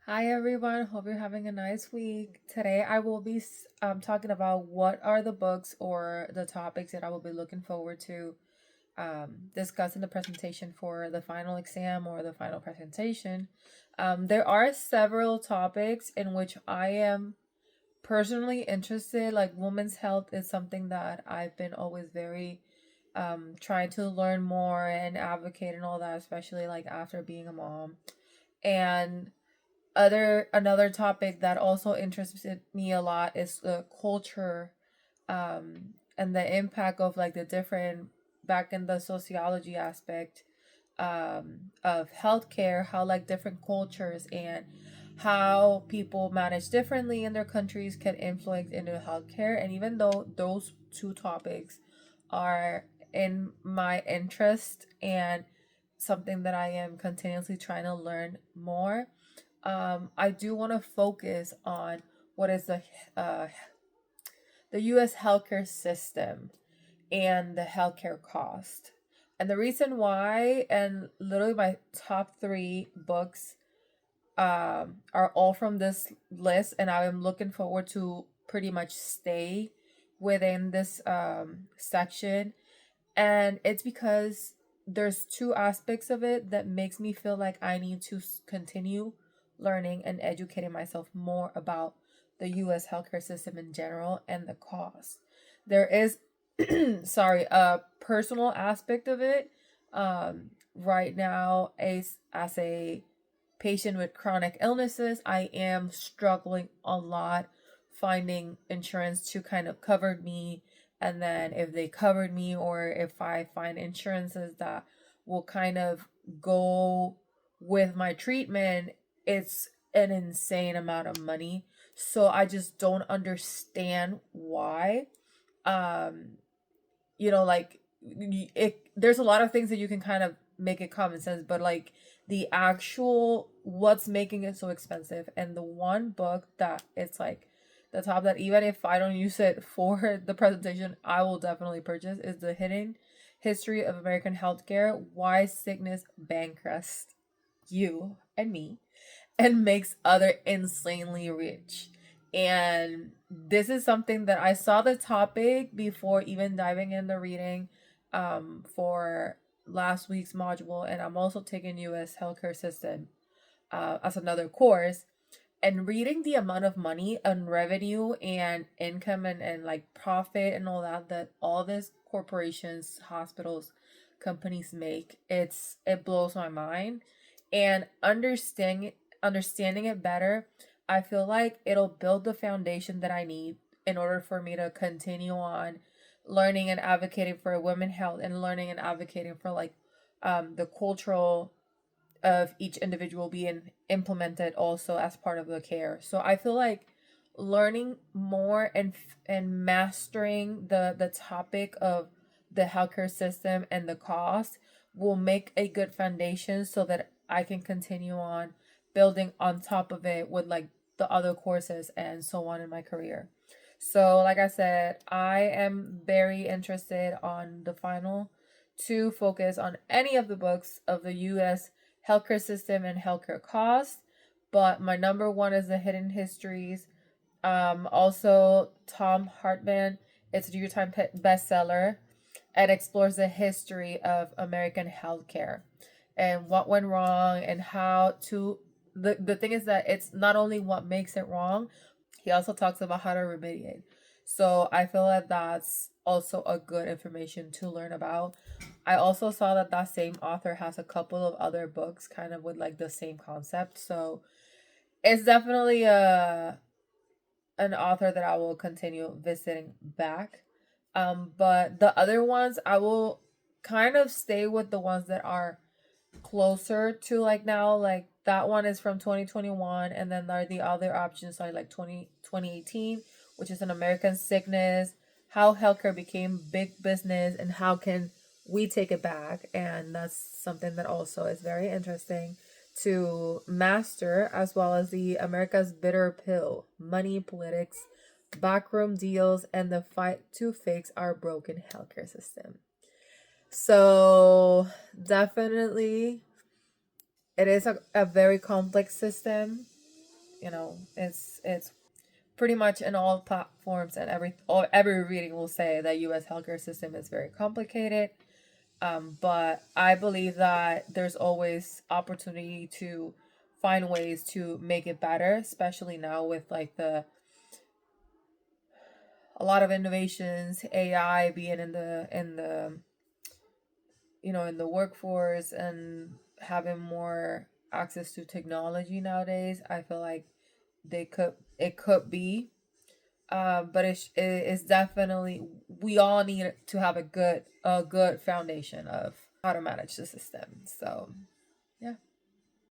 Hi everyone, hope you're having a nice week. Today I will be talking about what are the books or the topics that I will be looking forward to discuss in the presentation for the final exam or the final presentation. There are several topics in which I am personally interested. Like women's health is something that I've been always very trying to learn more and advocate and all that, especially like after being a mom. And other another topic that also interested me a lot is the culture, and the impact of like the different back in the sociology aspect of healthcare, how like different cultures and how people manage differently in their countries can influence into healthcare. And even though those two topics are in my interest and something that I am continuously trying to learn more, I do want to focus on what is uh, the U.S. healthcare system and the healthcare cost. And the reason why, and literally my top three books are all from this list, and I am looking forward to pretty much stay within this section. And it's because there's two aspects of it that makes me feel like I need to continue learning and educating myself more about the US healthcare system in general and the cost. There is sorry, a personal aspect of it. Right now, as a patient with chronic illnesses, I am struggling a lot finding insurance to kind of cover me. And then if they covered me, or if I find insurances that will kind of go with my treatment, it's an insane amount of money. So I just don't understand why. Um, like there's a lot of things that you can kind of make it common sense, but like the actual what's making it so expensive. And the one book that it's like the top that even if I don't use it for the presentation, I will definitely purchase is The Hidden History of American Healthcare: Why Sickness Bankrupts You and Me and Makes Other Insanely Rich. And this is something that I saw the topic before even diving in the reading for last week's module. And I'm also taking US healthcare system as another course. And reading the amount of money and revenue and income and like profit and all that all these corporations, hospitals, companies make, it blows my mind. And understanding it better, I feel like it'll build the foundation that I need in order for me to continue on learning and advocating for women health, and learning and advocating for like the cultural of each individual being implemented also as part of the care. So I feel like learning more and mastering the topic of the healthcare system and the cost will make a good foundation so that I can continue on building on top of it with like the other courses and so on in my career. So like I said, I am very interested on the final to focus on any of the books of the US healthcare system and healthcare costs. But my number one is The Hidden Histories. Also, Tom Hartman. It's a New York Times bestseller and explores the history of American healthcare and what went wrong and how to. The thing is that it's not only what makes it wrong, he also talks about how to remediate. So I feel that that's also a good information to learn about. I also saw that that same author has a couple of other books kind of with like the same concept. So it's definitely a an author that I will continue visiting back. But the other ones I will kind of stay with the ones that are closer to like now. Like that one is from 2021, and then there are the other options are like 2018, which is An American Sickness, how healthcare became big business and how can we take it back. And that's something that also is very interesting to master, as well as the America's Bitter Pill: Money, Politics, Backroom Deals, and the Fight to Fix Our Broken Healthcare System. So definitely it is a very complex system. it's pretty much in all platforms, and every reading will say that U.S. healthcare system is very complicated. But I believe that there's always opportunity to find ways to make it better, especially now with like a lot of innovations, AI being in the in the workforce and having more access to technology nowadays. I feel like it could be, but it's definitely, we all need to have a good foundation of how to manage the system. So yeah.